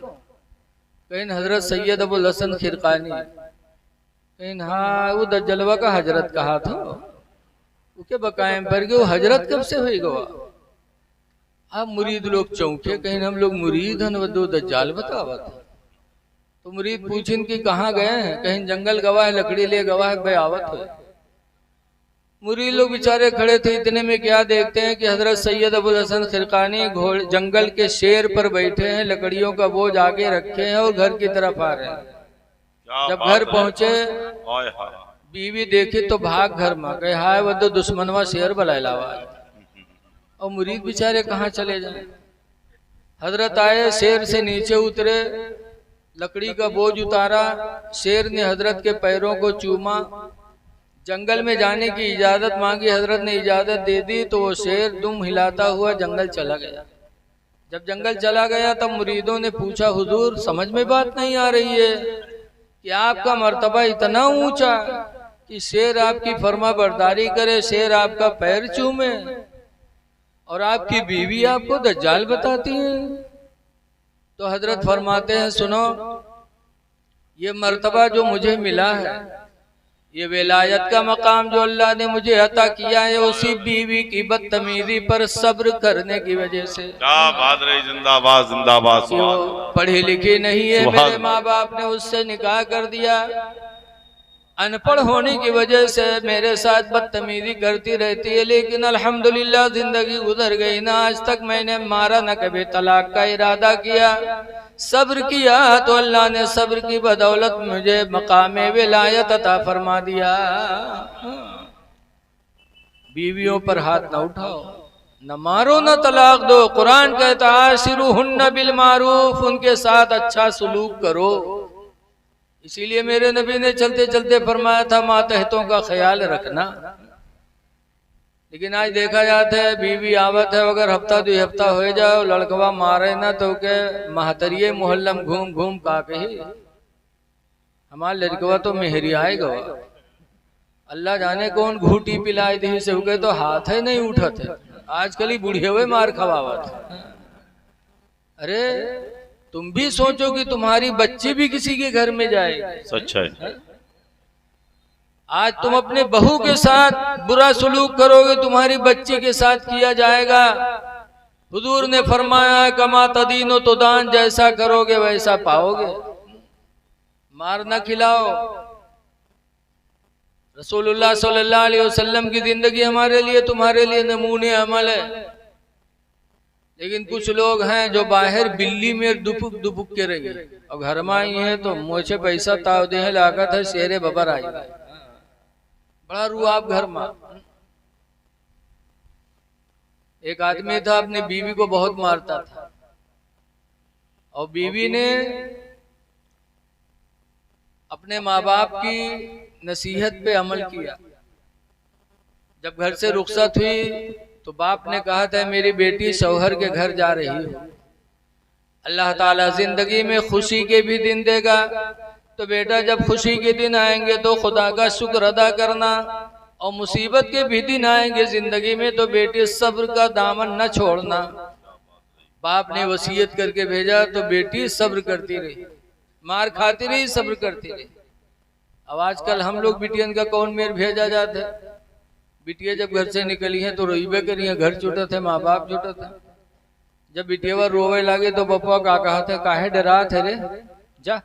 कहीं हजरत सैयद अबुल हसन खिरकानी। कहीं हाँ वो दज्जलवा का हजरत कहा था, उसके बकायम पर वो हजरत कब से हुई गवा? अब मुरीद लोग चौंके, कहीं हम लोग मुरीद हैं वो दो दज्जाल बतावा था। तो मुरीद पूछिन कि कहाँ गए हैं? कहीं जंगल गवाह, लकड़ी ले गवाह बयावत है। मुरीद लोग बेचारे खड़े थे, इतने में क्या देखते हैं कि हजरत सैयद अबुल हसन खिरकानी घोड़े जंगल के शेर पर बैठे हैं, लकड़ियों का बोझ आगे रखे हैं और घर की तरफ आ रहे हैं। जब घर पहुंचे बीवी देखी तो भाग घर में गए, हाय वो तो दुश्मनवा शेर बलावा। और मुरीद बेचारे कहाँ चले जाए? हजरत आए, शेर से नीचे उतरे, लकड़ी का बोझ उतारा, शेर ने हजरत के पैरों को चूमा, जंगल में जाने की इजाजत मांगी, हजरत ने इजाजत दे दी तो वो शेर दुम हिलाता हुआ जंगल चला गया। जब जंगल चला गया तब मुरीदों ने पूछा, हुजूर समझ में बात नहीं आ रही है कि आपका मर्तबा इतना ऊंचा कि शेर आपकी फर्मा बरदारी करे, शेर आपका पैर चूमे और आपकी बीवी आपको दज्जाल बताती है। तो हजरत फरमाते हैं, सुनो, ये मर्तबा जो मुझे मिला है, ये विलायत का मकाम जो अल्लाह ने मुझे अता किया है, उसी बीवी की बदतमीजी पर सब्र करने की वजह से। क्या बात रही, जिंदाबाद जिंदाबाद। वो पढ़ी लिखी नहीं है, मेरे माँ बाप ने उससे निकाह कर दिया, अनपढ़ होने की वजह से मेरे साथ बदतमीजी करती रहती है, लेकिन अल्हम्दुलिल्लाह जिंदगी गुजर गई ना, आज तक मैंने मारा न कभी तलाक का इरादा किया, सब्र किया तो अल्लाह ने सब्र की बदौलत मुझे मकामे विलायत अता फरमा दिया। बीवियों पर हाथ न उठाओ, न मारो, न तलाक दो। कुरान कहता है आशिरुहुन्ना बिल मारूफ, उनके साथ अच्छा सलूक करो। इसीलिए मेरे नबी ने चलते चलते फरमाया था, मातहतों का ख्याल रखना। लेकिन आज देखा जाता है बीवी आवत है, अगर हफ्ता 2 हफ्ता हो जाओ लड़कवा मारे ना तो के महतरिये मोहल्लम घूम घूम का कही हमारा लड़कवा तो मेहरी आएगा। अल्लाह जाने कौन घूटी पिलाई दी से उगे तो हाथ है नहीं उठत है। आजकल ही बूढ़े हुए मार खवावत। अरे तुम भी सोचो कि तुम्हारी बच्ची भी किसी के घर में जाए। सच है। आज तुम अपने बहू के साथ बुरा सलूक करोगे, तुम्हारी बच्ची के साथ किया जाएगा। हुजूर ने फरमाया कमा तदीनो तो दान, जैसा करोगे वैसा पाओगे। मार न खिलाओ। रसूलुल्लाह सल्लल्लाहु अलैहि वसल्लम की जिंदगी हमारे लिए तुम्हारे लिए नमूने अमल है। लेकिन कुछ लोग हैं जो बाहर बिल्ली में दुपुक दुपुक के रही और घर में आई है तो मुझे पैसा ताव दे लागत है शेरे बबर आई, बड़ा रुआब घर में। एक आदमी था अपनी बीवी को बहुत मारता था और बीवी ने अपने माँ बाप की नसीहत पे अमल किया। जब घर से रुखसत हुई तो बाप ने कहा था मेरी बेटी शौहर के घर जा रही हो, अल्लाह ताला जिंदगी में खुशी के भी दिन देगा, तो बेटा जब खुशी के दिन आएंगे तो खुदा का शुक्र अदा करना, और मुसीबत के भी दिन आएंगे जिंदगी में तो बेटी सब्र का दामन न छोड़ना। बाप ने वसीयत करके भेजा तो बेटी सब्र करती रही, मार खाती रही, सब्र करती रही। अब आजकल हम लोग बिटियन का कौन मेर भेजा जाता है। बिटिया जब घर से निकली है तो रोईबे करी है, घर छूटत है, माँ बाप छूटत है। जब बिटिया रोवे लगे तो बप्पा का कहा था काहे डरा थे रे, जा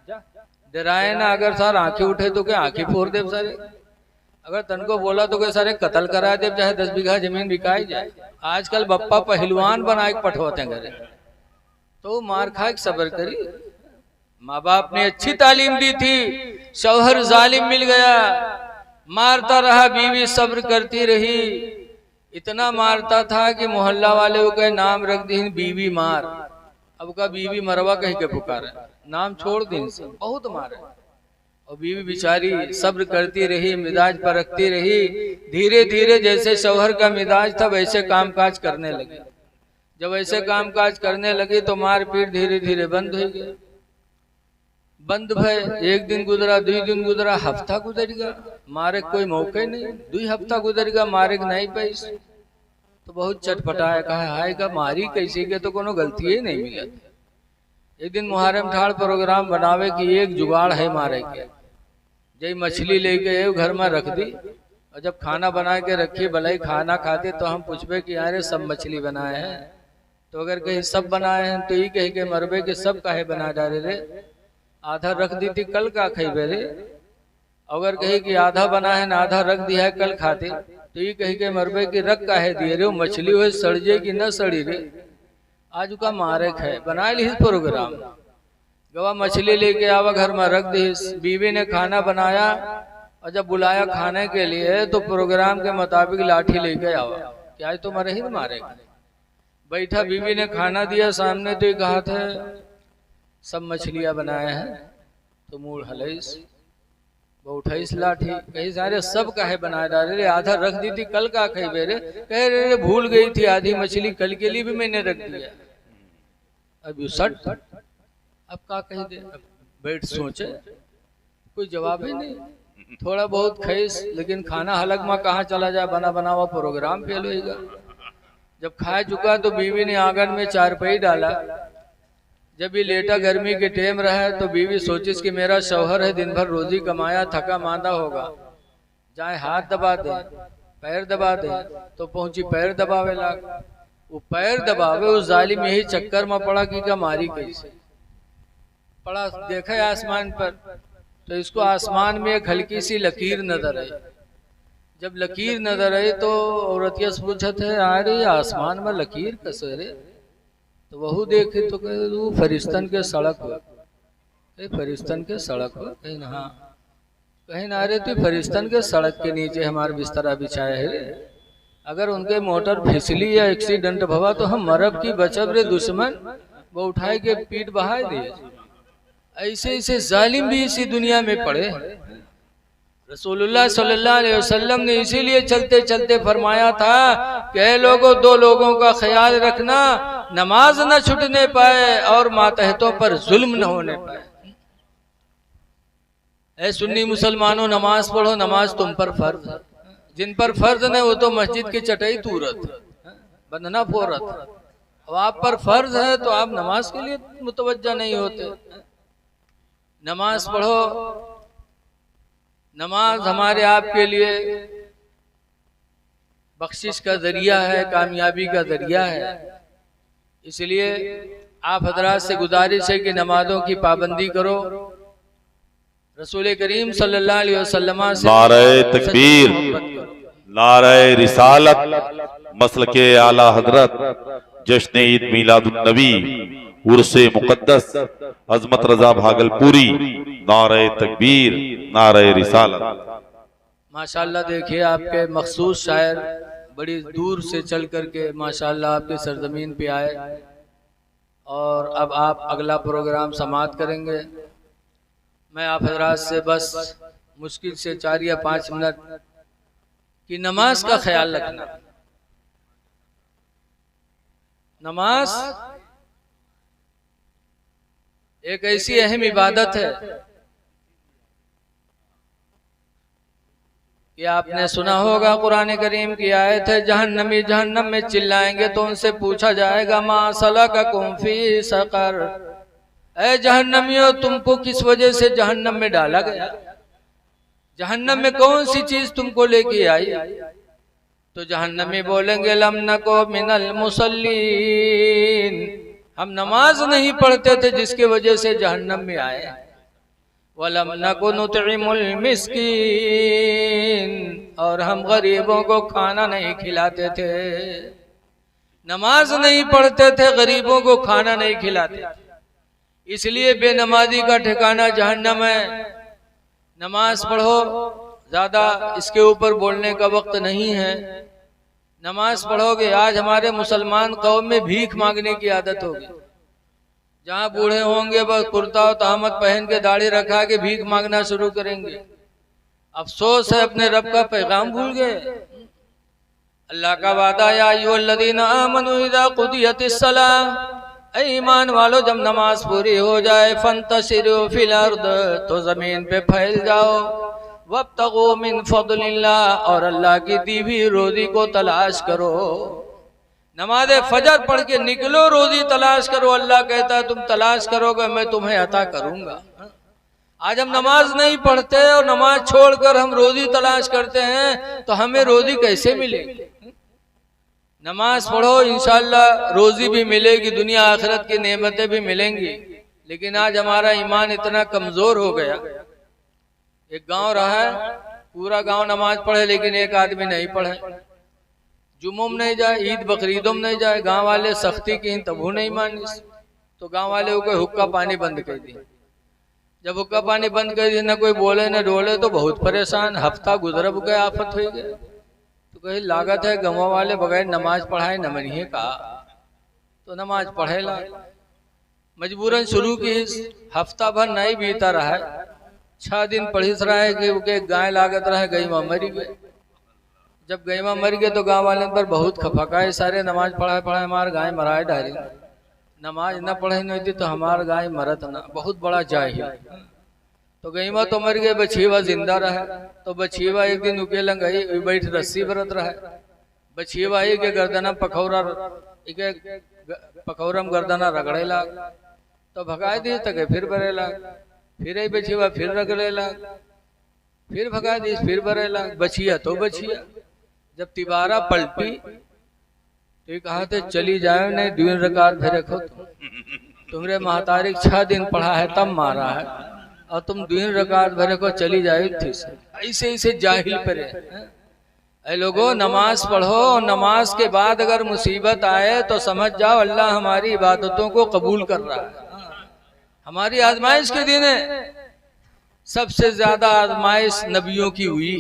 डराए ना, अगर सर आंखें उठे तो क्या आंखें फोड़ दे सारे, अगर तन को बोला तो क्या सारे कत्ल करा दे, चाहे 10 बीघा जमीन बिकाई जाए। आजकल बप्पा पहलवान बनाए पठवाते घरे, तो मार खाए सब्र करी। माँ बाप ने अच्छी तालीम दी थी, शौहर जालिम मिल गया, मारता रहा, बीवी सब्र करती रही। इतना मारता था कि मोहल्ला वाले को नाम रख दी बीवी मार। अब का बीवी मरवा कहीं के पुकारा, नाम छोड़ दी, बहुत मारे। और बीवी बिचारी सब्र करती रही, मिजाज पर रखती रही। धीरे धीरे जैसे शौहर का मिजाज था वैसे कामकाज करने लगी। जब ऐसे कामकाज करने लगी तो मारपीट धीरे धीरे बंद हो गई। बंद भय, 1 दिन गुजरा, 2 दिन गुजरा, हफ्ता गुजर गया, मारे कोई मौके नहीं। 2 हफ्ता गुजर गया, मारे नहीं पैस तो बहुत चटपटाया, कहा हाय का मारी कैसे के, तो कोनो गलती ही नहीं मिला। एक दिन मुहर्रम ठाड़ प्रोग्राम बनावे कि एक जुगाड़ है मारे के, जय मछली लेके घर में रख दी, और जब खाना बना के रखी भलाई खाना खाते तो हम पूछबे कि यार सब मछली बनाए हैं, तो अगर कहीं सब बनाए हैं तो ये कह के मरबे कि सब काहे बना डाले रे, आधा रख दी थी कल का खेबे रे। अगर कहे कि आधा बना है ना आधा रख दिया है कल खाते, तो ये कहे के मरबे कि रख काहे दिए रे, मछली हुए सड़जे कि न सड़ी रे, आज का मारे है। बना ली प्रोग्राम, गवा मछली लेके आवा घर में रख दी। बीवी ने खाना बनाया और जब बुलाया खाने के लिए तो प्रोग्राम के मुताबिक लाठी लेके आवा कि आज तो मरे ही मारेगा। बैठा, बीवी ने खाना दिया सामने तो कहा था सब मछलियां बनाए हैं, तो मूड हलैस वो उठाईस लाठी, कहीं सारे सब काहे बना डाले रे, आधा रख दी थी कल का खाई बेरे, कह रे भूल गई थी आधी मछली कल के लिए भी मैंने रख दिया। अब सट अब का कह दे, अब बैठ सोचे, कोई जवाब ही नहीं। थोड़ा बहुत खैस, लेकिन खाना हलक में कहाँ चला जाए, बना बना हुआ प्रोग्राम फेल होगा। जब खा चुका तो बीवी ने आंगन में चारपाई डाला। जब ये लेटा गर्मी के टेम रहा तो बीवी सोचिस कि मेरा शौहर है, दिन भर रोजी कमाया, थका मांदा होगा, जाए हाथ दबा दे, पैर दबा दे, तो पहुंची पैर दबावे लाग। वो पैर दबावे, उस जालिम यही चक्कर में पड़ा कि क्या मारी कैसे पड़ा। देखा आसमान पर तो इसको आसमान में एक हल्की सी लकीर नजर आई। जब लकीर नजर आई तो औरतिया से पूछत है, अरे आसमान में लकीर कैसे रे? तो वहू देखे तो कहे तू फरिश्तन के सड़क हो, फरिश्तन के सड़क हो, कहीं ना, हाँ कहीं ना, अरे तू फरिश्तन के सड़क के नीचे हमारा बिस्तरा बिछाया है रे, अगर उनके मोटर फिसली या एक्सीडेंट भवा तो हम मरब की बचब रे दुश्मन, वो उठाए के पीठ बहाए दिए। ऐसे ऐसे जालिम भी इसी दुनिया में पड़े। रसूलुल्लाह सल्लल्लाहु अलैहि वसल्लम ने इसीलिए चलते चलते फरमाया था कि लोगों, दो लोगों का ख्याल रखना, नमाज न छूटने पाए और मातहतों पर जुल्म न होने पाए। ऐ सुन्नी मुसलमानों, नमाज पढ़ो, नमाज तुम पर फर्ज है। जिन पर फर्ज नहीं वो तो मस्जिद की चटाई तूरत, बंधना फोरत। अब आप पर फर्ज है तो आप नमाज के लिए मुतवज्जा नहीं होते। नमाज पढ़ो, नमाज हमारे आपके लिए बख्शिश का जरिया है, कामयाबी का जरिया है। इसलिए आप हजरात से गुजारिश है कि नमाजों की पाबंदी करो। रसूल करीम सल्लल्लाहु अलैहि वसल्लम से नारे तकबीर, नारे रिसालत, मसलके आला हजरत, जश्न ईद मिलादुन नबी, उर्से मुकद्दस, अजमत रजा भागलपुरी, नारे तकबीर, नारे रिसालत। माशाल्लाह देखिए आपके मखसूस शायर बड़ी दूर से चल करके माशाल्लाह आपके सरजमीन पे आए और अब आप अगला प्रोग्राम समाप्त करेंगे। मैं आप हजरात से बस मुश्किल से 4 या 5 मिनट की नमाज का ख्याल रखना। नमाज एक ऐसी अहम इबादत है कि आपने सुना होगा कुरान करीम की आयत है, जहन्नमी जहन्नम में चिल्लाएंगे तो उनसे पूछा जाएगा मा सलककुम फी सकर, ऐ जहन्नमियों तुमको किस वजह से जहन्नम में डाला गया, जहन्नम में कौन सी चीज तुमको लेके आई? तो जहन्नमी बोलेंगे लम नको मिनल मुसल्लीन, हम नमाज नहीं पढ़ते थे जिसके वजह से जहन्नम में आए। वलम नको नुतइमुल मिस्कीन, और हम गरीबों को खाना नहीं खिलाते थे। नमाज नहीं पढ़ते थे, गरीबों को खाना नहीं खिलाते, इसलिए बेनमाजी का ठिकाना जहन्नम है। नमाज पढ़ो, ज्यादा इसके ऊपर बोलने का वक्त नहीं है। नमाज पढ़ोगे, आज हमारे मुसलमान कौम में भीख मांगने की आदत होगी। जहाँ बूढ़े होंगे बस कुर्ता और तहमत पहन के दाढ़ी रखा के भीख मांगना शुरू करेंगे। अफसोस है अपने रब का पैगाम भूल गए। अल्लाह का वादा या अय्युहल्लज़ीना आमनू इज़ा कुदियतिस सलाह, ऐ ईमान वालो जब नमाज पूरी हो जाए फंतशिरू फिल अर्द, तो जमीन पे फैल जाओ, वब्तगू मिन फज़लिल्लाह, और अल्लाह की दी हुई रोजी को तलाश करो। नमाज फजर पढ़ के निकलो, रोजी तलाश करो। अल्लाह कहता है तुम तलाश करोगे मैं तुम्हें अता करूंगा। आज हम नमाज नहीं पढ़ते और नमाज छोड़कर हम रोजी तलाश करते हैं, तो हमें रोजी कैसे मिलेगी? नमाज पढ़ो, इंशाअल्लाह रोजी भी मिलेगी, दुनिया आखिरत की नेमतें भी मिलेंगी। लेकिन आज हमारा ईमान इतना कमजोर हो गया। एक गांव रहा है, पूरा गांव नमाज पढ़े लेकिन एक आदमी नहीं पढ़े। जुम्मों में नहीं जाए, ईद बकरीदों में नहीं जाए, गांव वाले सख्ती की तबू नहीं मानी, तो गांव वाले को हुक्का पानी बंद कर दी। जब हुक्का पानी बंद कर दी, न कोई बोले न डोले, तो बहुत परेशान। हफ्ता गुजर गया, आफत हो गए। तो कहीं लागत है गाँव वाले बगैर नमाज पढ़ाए न मनिए कहा, तो नमाज पढ़ेला। मजबूरन शुरू की, हफ्ता भर नहीं बीता रहा है, 6 दिन पढ़िस रहे कि गाय लागत रहे, गई माँ मरी गई। जब गई माँ मर गए तो गाँव वाले पर बहुत खफाकाए, सारे नमाज पढ़ाए हमारे गाय मराए डाली, नमाज न पढ़े नहीं थी तो हमार गाय मरत ना, बहुत बड़ा जाहिल। तो गई माँ तो मर गए, बछीवा जिंदा रहे। तो बछीवा एक दिन उकेला गई बैठ रस्सी बरत रहे, बछीवा आई के गर्दना पखौरम गर्दना रगड़े लाग, तो भगा दी तक फिर बरे लाग, फिर आई बछीवा फिर रगड़े लाग, फिर भगा दी फिर बरे लाग, बछिया तो बछिया। जब तिबारा पलटी तो कहा थे चली जाए नहीं, 2 रकात फिर रखो, तुमरे महतारिक 6 दिन पढ़ा है तब मारा है और तुम 2 रकात भरे को चली जाए थी। ऐसे ऐसे जाहिल परे ऐ लोगों, नमाज पढ़ो, नमाज के बाद अगर मुसीबत आए तो समझ जाओ अल्लाह हमारी इबादतों को कबूल कर रहा है। हमारी आजमाइश के दिन है, सबसे ज्यादा आजमाइश नबियों की हुई,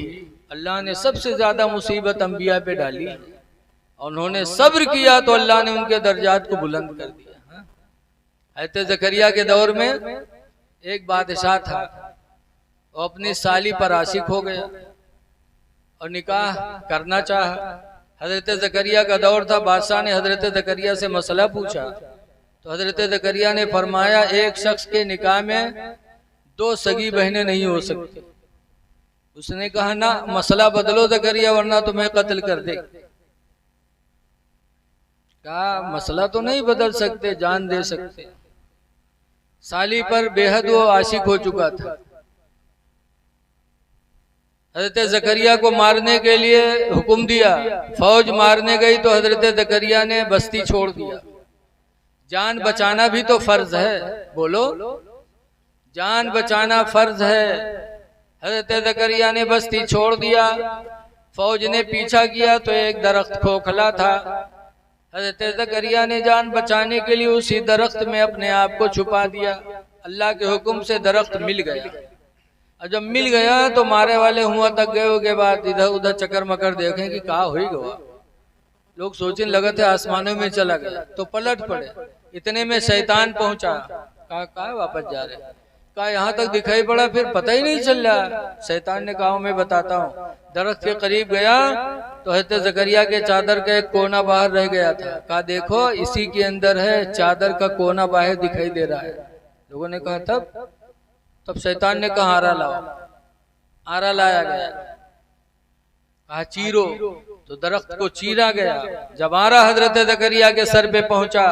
अल्लाह ने सबसे ज्यादा मुसीबत अंबिया पे डाली, उन्होंने सब्र किया तो अल्लाह ने उनके दर्जात को बुलंद कर दिया। हज़रत ज़करिया के दौर में एक बादशाह था, वो अपनी साली पर आशिक हो गया और निकाह करना चाहा। हजरत ज़करिया का दौर था, बादशाह ने हजरत ज़करिया से मसला पूछा तो हजरत ज़करिया ने फरमाया एक शख्स के निकाह में 2 सगी बहनें नहीं हो सकती। उसने कहा ना, मसला बदलो ज़करिया वरना तुम्हें कत्ल कर दे। कहा मसला तो नहीं बदल सकते, जान दे सकते। साली पर बेहद वो आशिक हो चुका था। हजरत ज़करिया को मारने के लिए हुक्म दिया, फौज मारने गई तो हजरत ज़करिया ने बस्ती छोड़ दिया। जान बचाना भी तो फर्ज है, बोलो, जान बचाना फर्ज है। हजरत ज़करिया ने बस्ती छोड़ दिया, फौज ने पीछा किया तो एक दरख्त खोखला था। हजरत ज़करिया ने जान बचाने के लिए उसी दरख्त में अपने आप को छुपा दिया। अल्लाह के हुक्म से दरख्त मिल गया, और जब मिल गया तो मारे वाले हुआ तक गए के बाद इधर उधर चक्कर मकर देखें कि कहा हो गया। लोग सोचने लगे थे आसमानों में चला गया, तो पलट पड़े। इतने में शैतान पहुंचा, कहा वापस जा रहे, कहा यहाँ तक दिखाई पड़ा, फिर पता ही नहीं चल रहा। शैतान ने कहा मैं बताता हूँ। दरख्त के करीब गया तो हज़रत ज़करिया के चादर का एक कोना बाहर रह गया था। कहा देखो इसी के अंदर है, चादर का कोना बाहर दिखाई दे रहा है। लोगों ने कहा तब शैतान ने कहा आरा लाओ, आरा लाया गया। कहा चीरो, तो दरख्त को चीरा गया। जब आरा हजरत ज़करिया के सर पे पहुंचा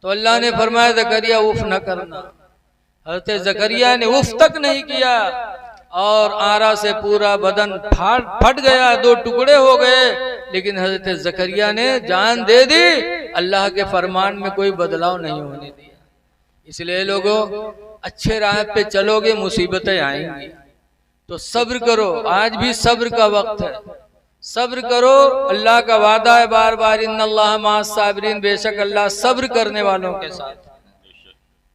तो अल्लाह ने फरमाया ज़करिया उफ न करना। हजरत ज़करिया ने उफ तक नहीं किया और आरा से पूरा बदन फट गया, 2 टुकड़े हो गए। लेकिन हजरत ज़करिया ने जान दे दी, अल्लाह के फरमान में कोई बदलाव नहीं होने दिया। इसलिए लोगों, अच्छे राह पे चलोगे मुसीबतें आएंगी, तो सब्र करो। आज भी सब्र का वक्त है, सब्र करो। अल्लाह का वादा है बार बार, इन्नल्लाह मअस साबिरीन, बेशक अल्लाह सब्र करने वालों के साथ।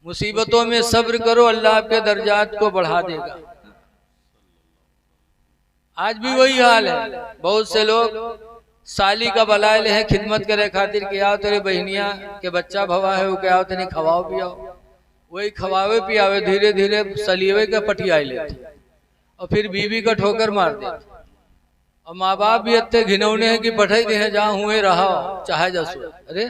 मुसीबतों में सब्र करो, अल्लाह आपके दर्जात को बढ़ा देगा। आज भी वही हाल है। बहुत से लोग साली का बलायल है, खिदमत करे खातिर कि आओ तेरे बहनिया के बच्चा भवा है, वो क्या तेने खवाओ पियाओ। वही खवावे पियावे, धीरे धीरे सलीवे का पटिया लेते और फिर बीवी का ठोकर मार देते। और माँ बाप भी इतने घिनौने हैं कि पठाई दे जहाँ हुए रहा चाहे जसो। अरे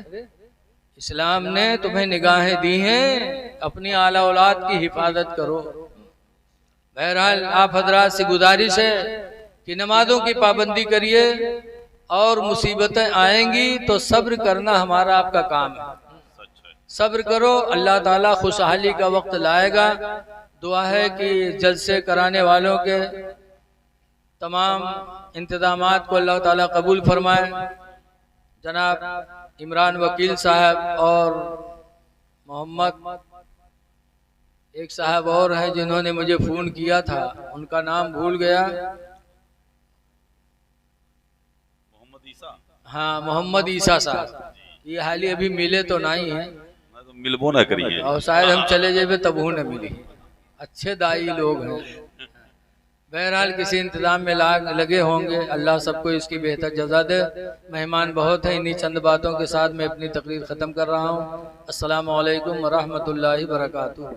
इस्लाम ने तुम्हें निगाहें दी हैं, अपनी आला औलाद की हिफाजत करो। बहरहाल आप हजरात से गुजारिश है कि नमाजों की पाबंदी करिए, और मुसीबतें आएंगी तो सब्र करना हमारा आपका काम है। सब्र करो, अल्लाह ताला खुशहाली का वक्त लाएगा। दुआ है कि जलसे कराने वालों के तमाम इंतजामात को अल्लाह ताला कबूल फरमाए। जनाब इमरान वकील साहब और मोहम्मद एक साहब और हैं जिन्होंने मुझे फ़ोन किया था, उनका नाम भूल गया। हाँ, मोहम्मद ईसा साहब, ये हाल ही अभी मिले तो नहीं है, मिलबो ना करिए, और शायद हम चले जाए तब वो न मिली। अच्छे दाई लोग हैं। बहरहाल किसी इंतजाम में लगे होंगे, अल्लाह सबको इसकी बेहतर जज़ा दे। मेहमान बहुत हैं, इन्हीं चंद बातों के साथ मैं अपनी तकरीर ख़त्म कर रहा हूँ। अस्सलामु अलैकुम व रहमतुल्लाहि व बरकातुहू।